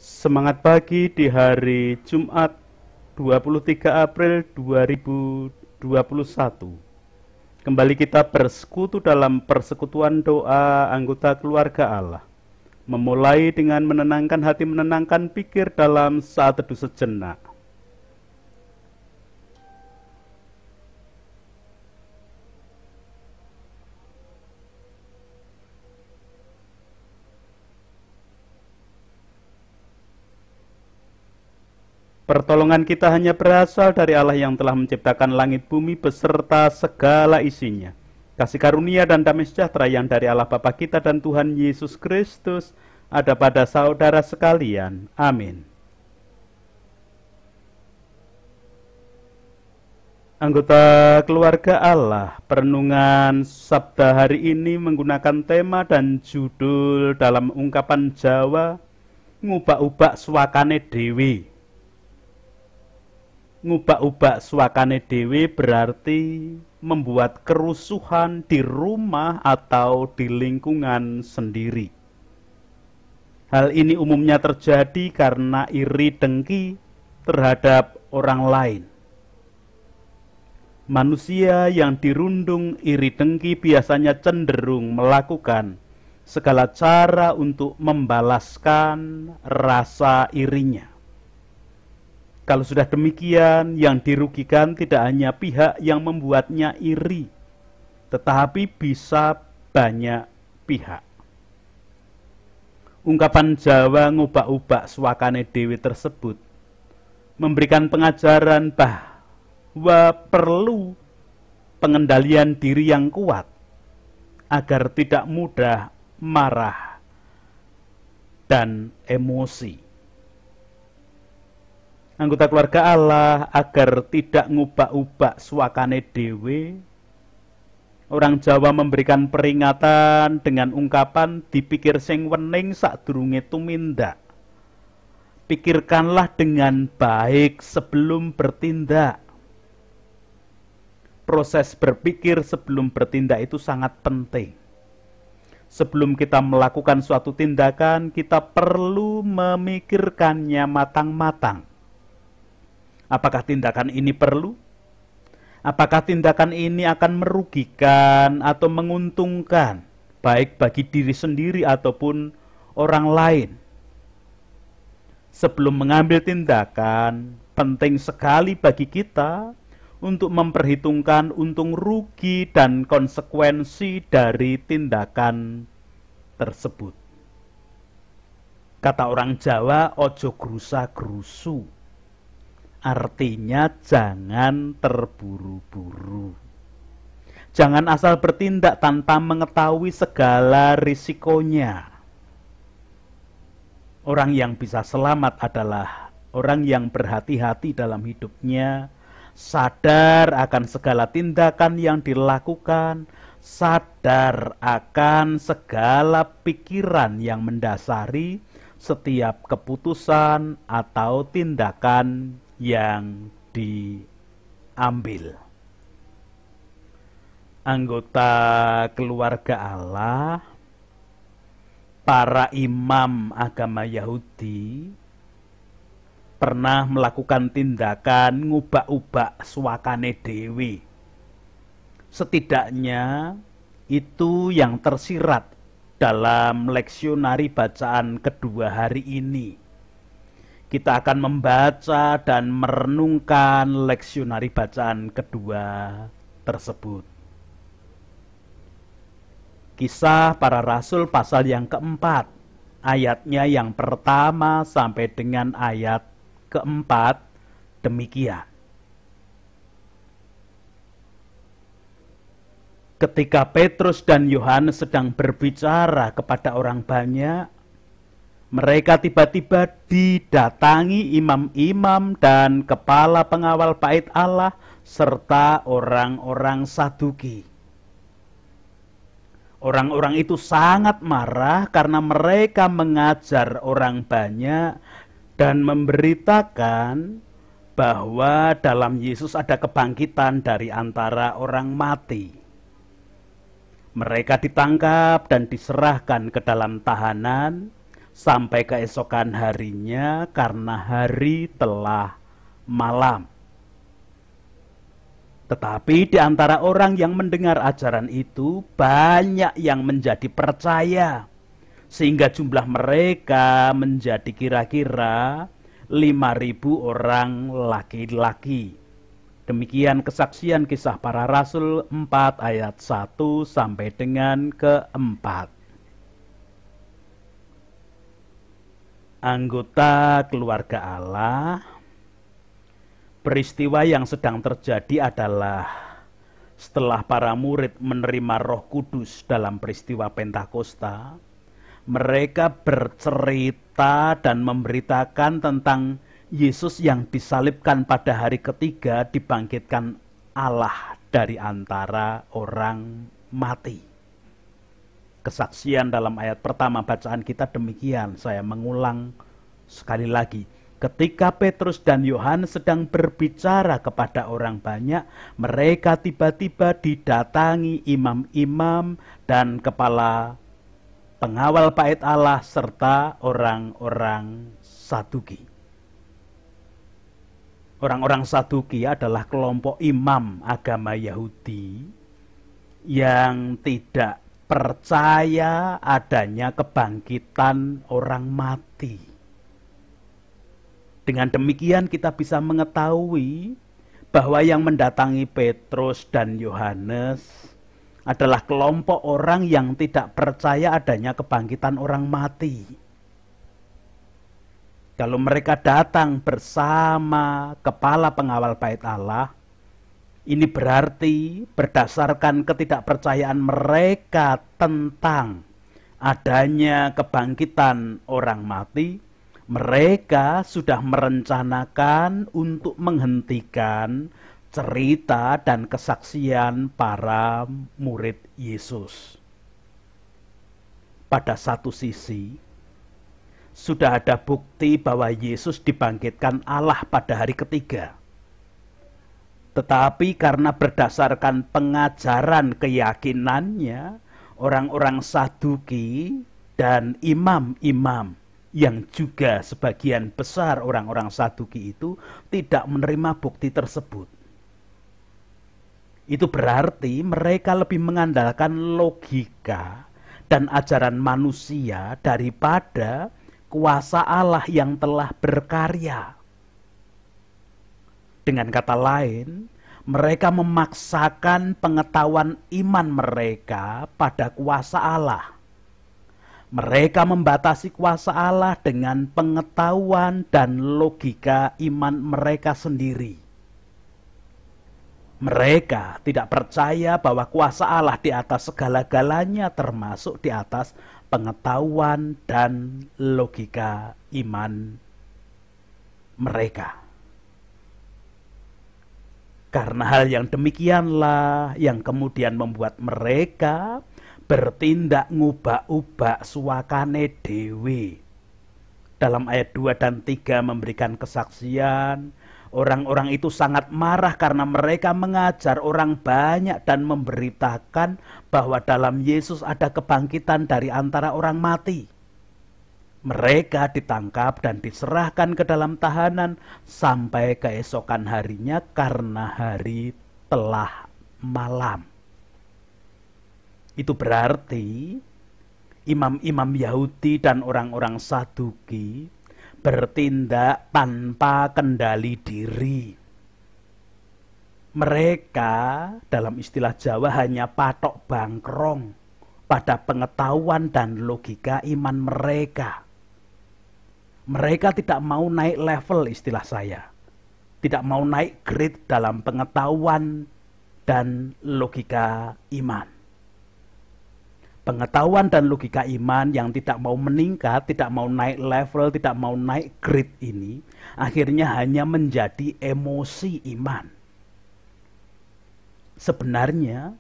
Semangat pagi di hari Jumat 23 April 2021. Kembali kita bersekutu dalam persekutuan doa anggota keluarga Allah. Memulai dengan menenangkan hati, menenangkan pikir dalam saat teduh sejenak. Pertolongan kita hanya berasal dari Allah yang telah menciptakan langit bumi beserta segala isinya. Kasih karunia dan damai sejahtera yang dari Allah Bapa kita dan Tuhan Yesus Kristus ada pada saudara sekalian. Amin. Anggota keluarga Allah, perenungan Sabda hari ini menggunakan tema dan judul dalam ungkapan Jawa, ngubak-ubak swakane dewi. Ngubak-ubak swakane dewe berarti membuat kerusuhan di rumah atau di lingkungan sendiri. Hal ini umumnya terjadi karena iri dengki terhadap orang lain. Manusia yang dirundung iri dengki biasanya cenderung melakukan segala cara untuk membalaskan rasa irinya. Kalau sudah demikian, yang dirugikan tidak hanya pihak yang membuatnya iri, tetapi bisa banyak pihak. Ungkapan Jawa ngubak-ubak swakane dewi tersebut memberikan pengajaran bahwa perlu pengendalian diri yang kuat agar tidak mudah marah dan emosi. Anggota keluarga Allah, agar tidak ngubak-ubak swakane dewe, orang Jawa memberikan peringatan dengan ungkapan dipikir sing wening sadurunge tumindak. Pikirkanlah dengan baik sebelum bertindak. Proses berpikir sebelum bertindak itu sangat penting. Sebelum kita melakukan suatu tindakan, kita perlu memikirkannya matang-matang. Apakah tindakan ini perlu? Apakah tindakan ini akan merugikan atau menguntungkan, baik bagi diri sendiri ataupun orang lain? Sebelum mengambil tindakan, penting sekali bagi kita untuk memperhitungkan untung rugi dan konsekuensi dari tindakan tersebut. Kata orang Jawa, ojo grusa-grusu. Artinya jangan terburu-buru. Jangan asal bertindak tanpa mengetahui segala risikonya. Orang yang bisa selamat adalah orang yang berhati-hati dalam hidupnya, sadar akan segala tindakan yang dilakukan, sadar akan segala pikiran yang mendasari setiap keputusan atau tindakan yang diambil. Anggota keluarga Allah, para imam agama Yahudi pernah melakukan tindakan ngubak-ubak swakane dewi. Setidaknya itu yang tersirat dalam leksionari bacaan kedua hari ini. Kita akan membaca dan merenungkan leksionari bacaan kedua tersebut. Kisah para Rasul pasal yang keempat, ayatnya yang pertama sampai dengan ayat keempat, demikian. Ketika Petrus dan Yohanes sedang berbicara kepada orang banyak, mereka tiba-tiba didatangi imam-imam dan kepala pengawal bait Allah serta orang-orang Saduki. Orang-orang itu sangat marah karena mereka mengajar orang banyak dan memberitakan bahwa dalam Yesus ada kebangkitan dari antara orang mati. Mereka ditangkap dan diserahkan ke dalam tahanan sampai keesokan harinya karena hari telah malam. Tetapi di antara orang yang mendengar ajaran itu, banyak yang menjadi percaya, sehingga jumlah mereka menjadi kira-kira 5.000 orang laki-laki. Demikian kesaksian Kisah Para Rasul 4 ayat 1 sampai dengan ke-4. Anggota keluarga Allah. Peristiwa yang sedang terjadi adalah setelah para murid menerima Roh Kudus dalam peristiwa Pentakosta, mereka bercerita dan memberitakan tentang Yesus yang disalibkan pada hari ketiga dibangkitkan Allah dari antara orang mati. Kesaksian dalam ayat pertama bacaan kita demikian, saya mengulang sekali lagi. Ketika Petrus dan Yohanes sedang berbicara kepada orang banyak, mereka tiba-tiba didatangi imam-imam dan kepala pengawal bait Allah serta orang-orang Saduki. Orang-orang Saduki adalah kelompok imam agama Yahudi yang tidak percaya adanya kebangkitan orang mati. Dengan demikian kita bisa mengetahui bahwa yang mendatangi Petrus dan Yohanes adalah kelompok orang yang tidak percaya adanya kebangkitan orang mati. Kalau mereka datang bersama kepala pengawal bait Allah, ini berarti berdasarkan ketidakpercayaan mereka tentang adanya kebangkitan orang mati, mereka sudah merencanakan untuk menghentikan cerita dan kesaksian para murid Yesus. Pada satu sisi, sudah ada bukti bahwa Yesus dibangkitkan Allah pada hari ketiga. Tetapi karena berdasarkan pengajaran keyakinannya, orang-orang Saduki dan imam-imam yang juga sebagian besar orang-orang Saduki itu tidak menerima bukti tersebut. Itu berarti mereka lebih mengandalkan logika dan ajaran manusia daripada kuasa Allah yang telah berkarya. Dengan kata lain, mereka memaksakan pengetahuan iman mereka pada kuasa Allah. Mereka membatasi kuasa Allah dengan pengetahuan dan logika iman mereka sendiri. Mereka tidak percaya bahwa kuasa Allah di atas segala-galanya, termasuk di atas pengetahuan dan logika iman mereka. Karena hal yang demikianlah yang kemudian membuat mereka bertindak ngubah-ubah suakane dewe. Dalam ayat 2 dan 3 memberikan kesaksian, orang-orang itu sangat marah karena mereka mengajar orang banyak dan memberitakan bahwa dalam Yesus ada kebangkitan dari antara orang mati. Mereka ditangkap dan diserahkan ke dalam tahanan sampai keesokan harinya karena hari telah malam. Itu berarti imam-imam Yahudi dan orang-orang Saduki bertindak tanpa kendali diri. Mereka dalam istilah Jawa hanya patok bangkrong pada pengetahuan dan logika iman mereka. Mereka tidak mau naik level, istilah saya. Tidak mau naik grade dalam pengetahuan dan logika iman. Pengetahuan dan logika iman yang tidak mau meningkat, tidak mau naik level, tidak mau naik grade ini, akhirnya hanya menjadi emosi iman. Sebenarnya,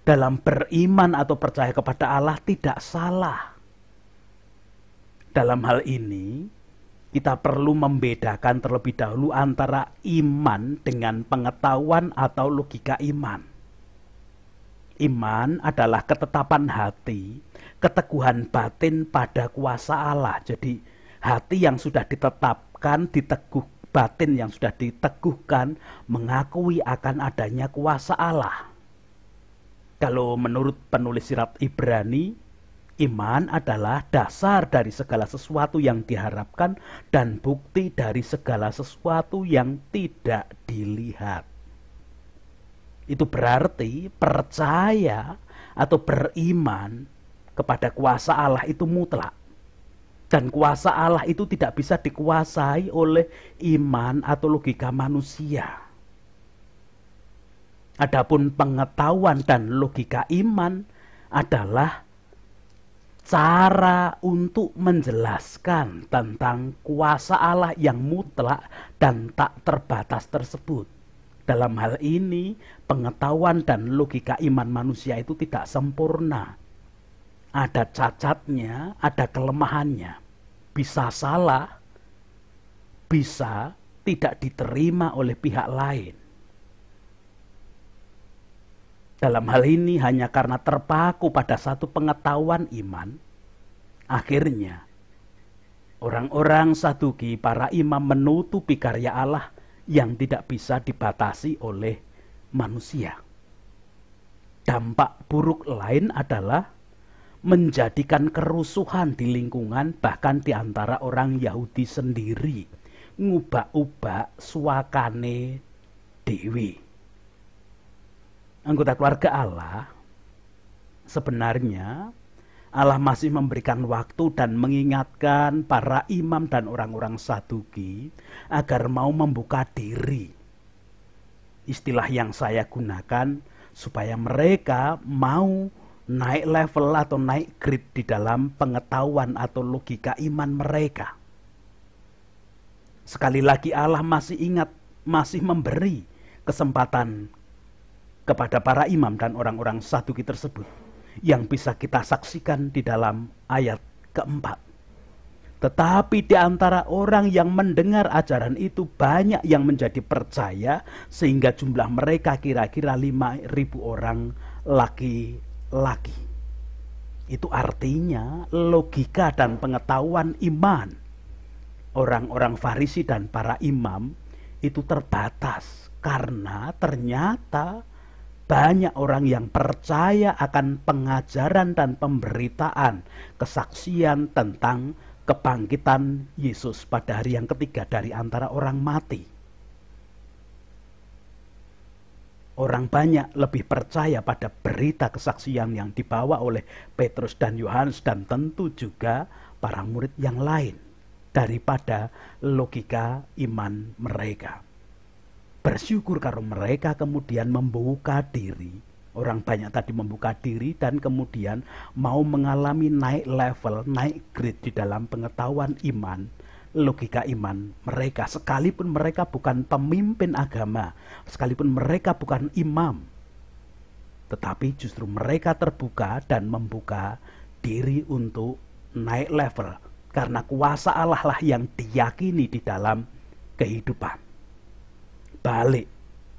dalam beriman atau percaya kepada Allah tidak salah. Dalam hal ini, kita perlu membedakan terlebih dahulu antara iman dengan pengetahuan atau logika iman. Iman adalah ketetapan hati, keteguhan batin pada kuasa Allah. Jadi hati yang sudah ditetapkan, batin yang sudah diteguhkan, mengakui akan adanya kuasa Allah. Kalau menurut penulis surat Ibrani, iman adalah dasar dari segala sesuatu yang diharapkan dan bukti dari segala sesuatu yang tidak dilihat. Itu berarti percaya atau beriman kepada kuasa Allah itu mutlak. Dan kuasa Allah itu tidak bisa dikuasai oleh iman atau logika manusia. Adapun pengetahuan dan logika iman adalah cara untuk menjelaskan tentang kuasa Allah yang mutlak dan tak terbatas tersebut. Dalam hal ini, pengetahuan dan logika iman manusia itu tidak sempurna. Ada cacatnya, ada kelemahannya. Bisa salah, bisa tidak diterima oleh pihak lain. Dalam hal ini hanya karena terpaku pada satu pengetahuan iman, akhirnya orang-orang Saduki, para imam, menutupi karya Allah yang tidak bisa dibatasi oleh manusia. Dampak buruk lain adalah menjadikan kerusuhan di lingkungan, bahkan di antara orang Yahudi sendiri, ngubah-ubah suakane dewi. Anggota keluarga Allah, sebenarnya Allah masih memberikan waktu dan mengingatkan para imam dan orang-orang Saduki agar mau membuka diri. Istilah yang saya gunakan supaya mereka mau naik level atau naik grade di dalam pengetahuan atau logika iman mereka. Sekali lagi Allah masih ingat, masih memberi kesempatan kepada para imam dan orang-orang Saduki tersebut yang bisa kita saksikan di dalam ayat keempat. Tetapi di antara orang yang mendengar ajaran itu banyak yang menjadi percaya sehingga jumlah mereka kira-kira 5.000 orang laki-laki. Itu artinya logika dan pengetahuan iman orang-orang Farisi dan para imam itu terbatas karena ternyata banyak orang yang percaya akan pengajaran dan pemberitaan kesaksian tentang kebangkitan Yesus pada hari yang ketiga dari antara orang mati. Orang banyak lebih percaya pada berita kesaksian yang dibawa oleh Petrus dan Yohanes dan tentu juga para murid yang lain daripada logika iman mereka. Bersyukur kalau mereka kemudian membuka diri. Orang banyak tadi membuka diri dan kemudian mau mengalami naik level, naik grade di dalam pengetahuan iman, logika iman mereka. Sekalipun mereka bukan pemimpin agama, sekalipun mereka bukan imam, tetapi justru mereka terbuka dan membuka diri untuk naik level. Karena kuasa Allah lah yang diyakini di dalam kehidupan. Balik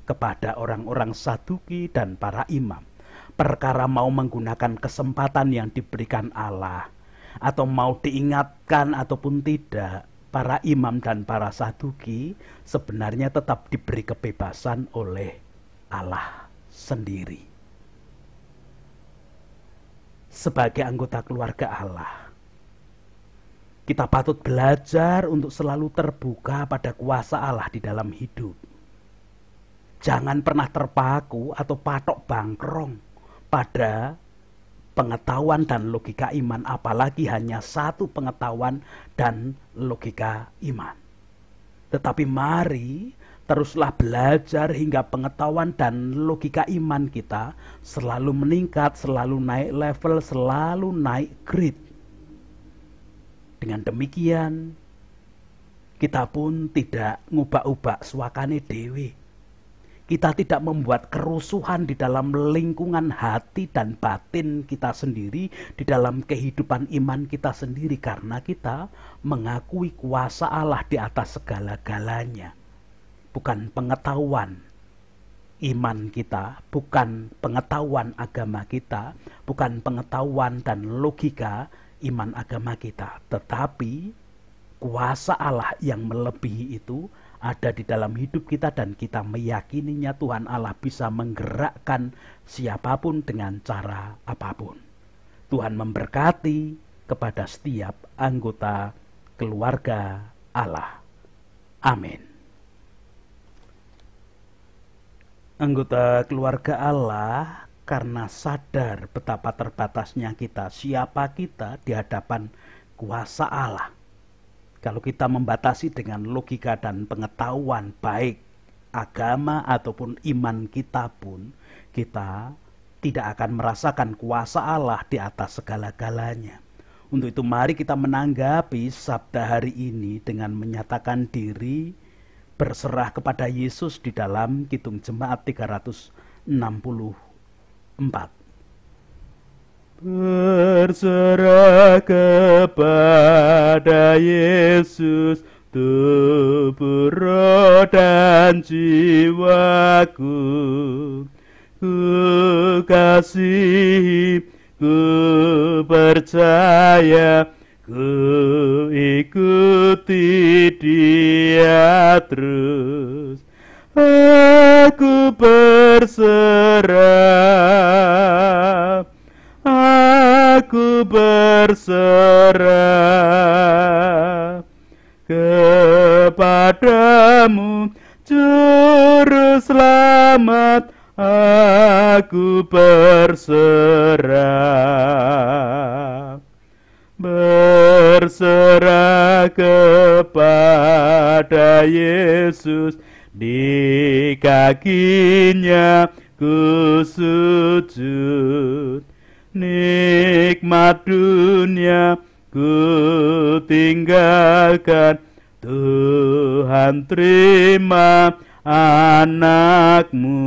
kepada orang-orang Saduki dan para imam. Perkara mau menggunakan kesempatan yang diberikan Allah atau mau diingatkan ataupun tidak, para imam dan para Saduki sebenarnya tetap diberi kebebasan oleh Allah sendiri. Sebagai anggota keluarga Allah, kita patut belajar untuk selalu terbuka pada kuasa Allah di dalam hidup. Jangan pernah terpaku atau patok bangkrong pada pengetahuan dan logika iman, apalagi hanya satu pengetahuan dan logika iman. Tetapi mari teruslah belajar hingga pengetahuan dan logika iman kita selalu meningkat, selalu naik level, selalu naik grade. Dengan demikian, kita pun tidak ngubah-ubah suakane dewe. Kita tidak membuat kerusuhan di dalam lingkungan hati dan batin kita sendiri, di dalam kehidupan iman kita sendiri, karena kita mengakui kuasa Allah di atas segala-galanya. Bukan pengetahuan iman kita, bukan pengetahuan agama kita, bukan pengetahuan dan logika iman agama kita, tetapi kuasa Allah yang melebihi itu ada di dalam hidup kita, dan kita meyakininya Tuhan Allah bisa menggerakkan siapapun dengan cara apapun. Tuhan memberkati kepada setiap anggota keluarga Allah. Amin. Anggota keluarga Allah, karena sadar betapa terbatasnya kita, siapa kita di hadapan kuasa Allah. Kalau kita membatasi dengan logika dan pengetahuan baik agama ataupun iman kita pun, kita tidak akan merasakan kuasa Allah di atas segala-galanya. Untuk itu mari kita menanggapi sabda hari ini dengan menyatakan diri berserah kepada Yesus di dalam Kidung Jemaat 364. Berserah kepada Yesus, tubuh, roh, dan jiwaku. Ku kasihi, ku percaya, ku ikuti Dia terus. Aku berserah, aku berserah kepadamu, Juru Selamat. Aku berserah, berserah kepada Yesus, di kakinya ku sujud. Nikmat dunia ku tinggalkan, Tuhan terima anakmu.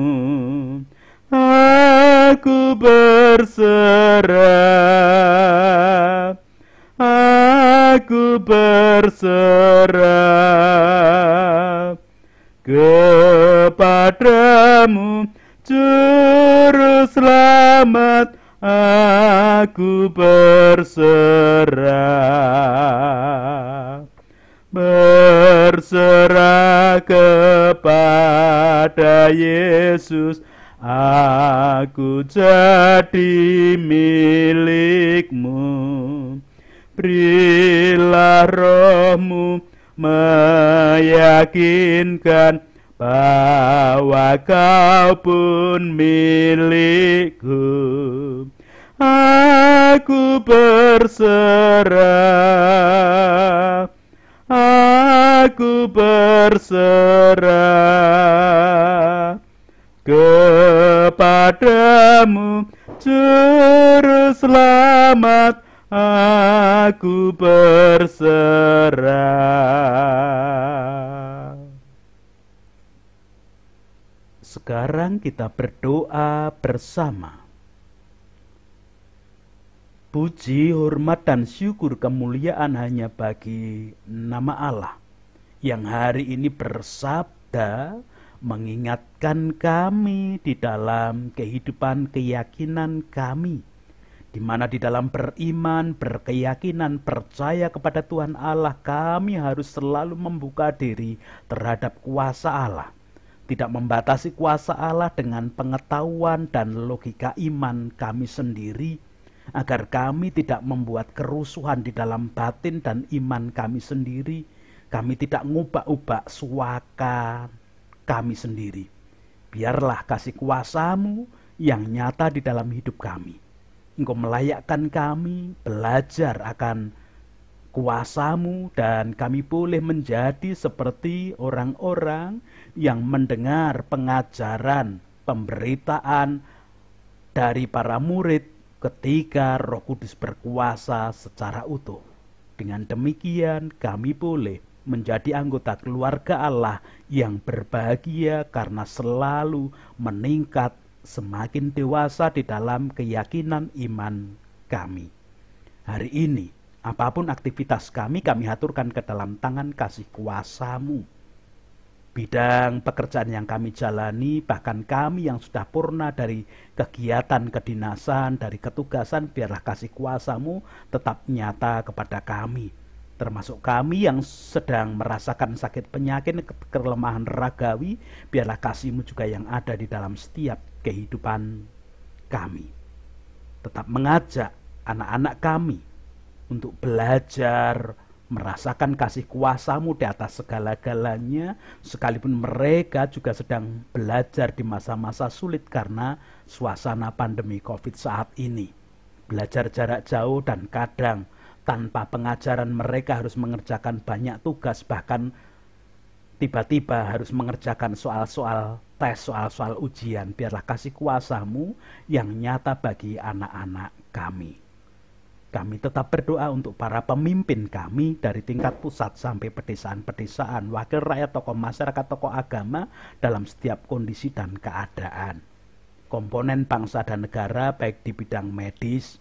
Aku berserah, aku berserah kepadamu, Juru Selamat. Aku berserah, berserah kepada Yesus. Aku jadi milikmu. Berilah rohmu meyakinkan bahwa kau pun milikku. Aku berserah, aku berserah kepadamu, Juru Selamat. Aku berserah. Sekarang kita berdoa bersama. Puji, hormat, dan syukur kemuliaan hanya bagi nama Allah yang hari ini bersabda mengingatkan kami di dalam kehidupan keyakinan kami, di mana di dalam beriman, berkeyakinan, percaya kepada Tuhan Allah, kami harus selalu membuka diri terhadap kuasa Allah, tidak membatasi kuasa Allah dengan pengetahuan dan logika iman kami sendiri, agar kami tidak membuat kerusuhan di dalam batin dan iman kami sendiri. Kami tidak ngubah-ubah suaka kami sendiri. Biarlah kasih kuasa-Mu yang nyata di dalam hidup kami. Engkau melayakkan kami belajar akan kuasa-Mu, dan kami boleh menjadi seperti orang-orang yang mendengar pengajaran, pemberitaan dari para murid ketika Roh Kudus berkuasa secara utuh. Dengan demikian kami boleh menjadi anggota keluarga Allah yang berbahagia karena selalu meningkat semakin dewasa di dalam keyakinan iman kami. Hari ini, apapun aktivitas kami haturkan ke dalam tangan kasih kuasa-Mu. Bidang pekerjaan yang kami jalani, bahkan kami yang sudah purna dari kegiatan kedinasan, dari ketugasan, biarlah kasih kuasa-Mu tetap nyata kepada kami. Termasuk kami yang sedang merasakan sakit penyakit, kelemahan ragawi, biarlah kasih-Mu juga yang ada di dalam setiap kehidupan kami. Tetap mengajak anak-anak kami untuk belajar, merasakan kasih kuasa-Mu di atas segala-galanya, sekalipun mereka juga sedang belajar di masa-masa sulit karena suasana pandemi COVID saat ini. Belajar jarak jauh dan kadang tanpa pengajaran mereka harus mengerjakan banyak tugas, bahkan tiba-tiba harus mengerjakan soal-soal tes, soal-soal ujian. Biarlah kasih kuasa-Mu yang nyata bagi anak-anak kami. Kami tetap berdoa untuk para pemimpin kami dari tingkat pusat sampai pedesaan-pedesaan, wakil rakyat, tokoh masyarakat, tokoh agama dalam setiap kondisi dan keadaan. Komponen bangsa dan negara baik di bidang medis,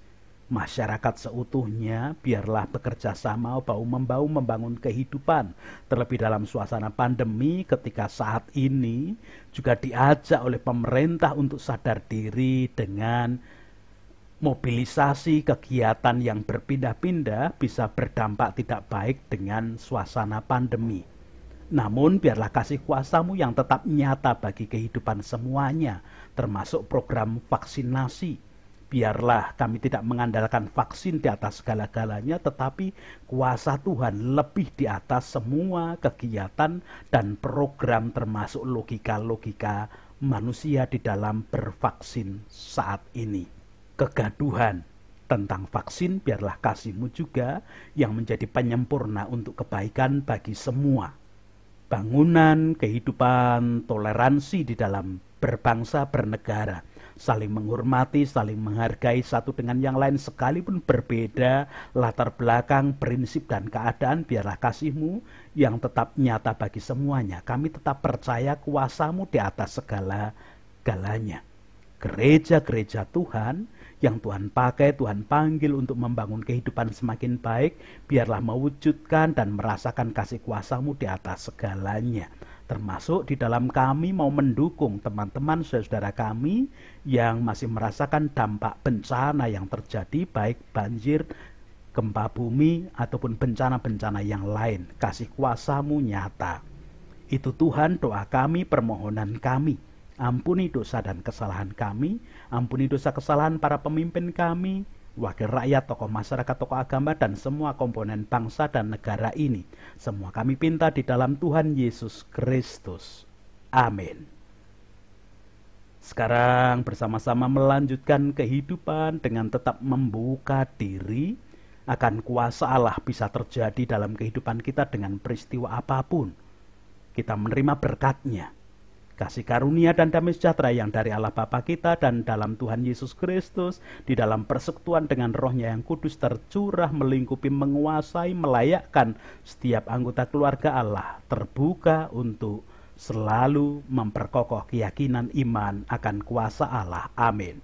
masyarakat seutuhnya, biarlah bekerja sama bahu-membahu membangun kehidupan. Terlebih dalam suasana pandemi ketika saat ini juga diajak oleh pemerintah untuk sadar diri dengan mobilisasi kegiatan yang berpindah-pindah bisa berdampak tidak baik dengan suasana pandemi. Namun biarlah kasih kuasa-Mu yang tetap nyata bagi kehidupan semuanya, termasuk program vaksinasi. Biarlah kami tidak mengandalkan vaksin di atas segala-galanya, tetapi kuasa Tuhan lebih di atas semua kegiatan dan program, termasuk logika-logika manusia di dalam bervaksin saat ini. Kegaduhan tentang vaksin, biarlah kasih-Mu juga yang menjadi penyempurna untuk kebaikan bagi semua. Bangunan kehidupan toleransi di dalam berbangsa bernegara, saling menghormati, saling menghargai satu dengan yang lain sekalipun berbeda latar belakang, prinsip dan keadaan. Biarlah kasih-Mu yang tetap nyata bagi semuanya. Kami tetap percaya kuasa-Mu di atas segala-galanya. Gereja-gereja Tuhan yang Tuhan pakai, Tuhan panggil untuk membangun kehidupan semakin baik, biarlah mewujudkan dan merasakan kasih kuasa-Mu di atas segalanya. Termasuk di dalam kami mau mendukung teman-teman saudara kami yang masih merasakan dampak bencana yang terjadi, baik banjir, gempa bumi, ataupun bencana-bencana yang lain. Kasih kuasa-Mu nyata. Itu Tuhan doa kami, permohonan kami. Ampuni dosa dan kesalahan kami, ampuni dosa kesalahan para pemimpin kami, wakil rakyat, tokoh masyarakat, tokoh agama, dan semua komponen bangsa dan negara ini. Semua kami pinta di dalam Tuhan Yesus Kristus. Amin. Sekarang bersama-sama melanjutkan kehidupan dengan tetap membuka diri akan kuasa Allah bisa terjadi dalam kehidupan kita dengan peristiwa apapun. Kita menerima berkat-Nya. Kasih karunia dan damai sejahtera yang dari Allah Bapa kita dan dalam Tuhan Yesus Kristus, di dalam persekutuan dengan Roh-Nya yang kudus tercurah, melingkupi, menguasai, melayakkan setiap anggota keluarga Allah, terbuka untuk selalu memperkokoh keyakinan iman akan kuasa Allah. Amin.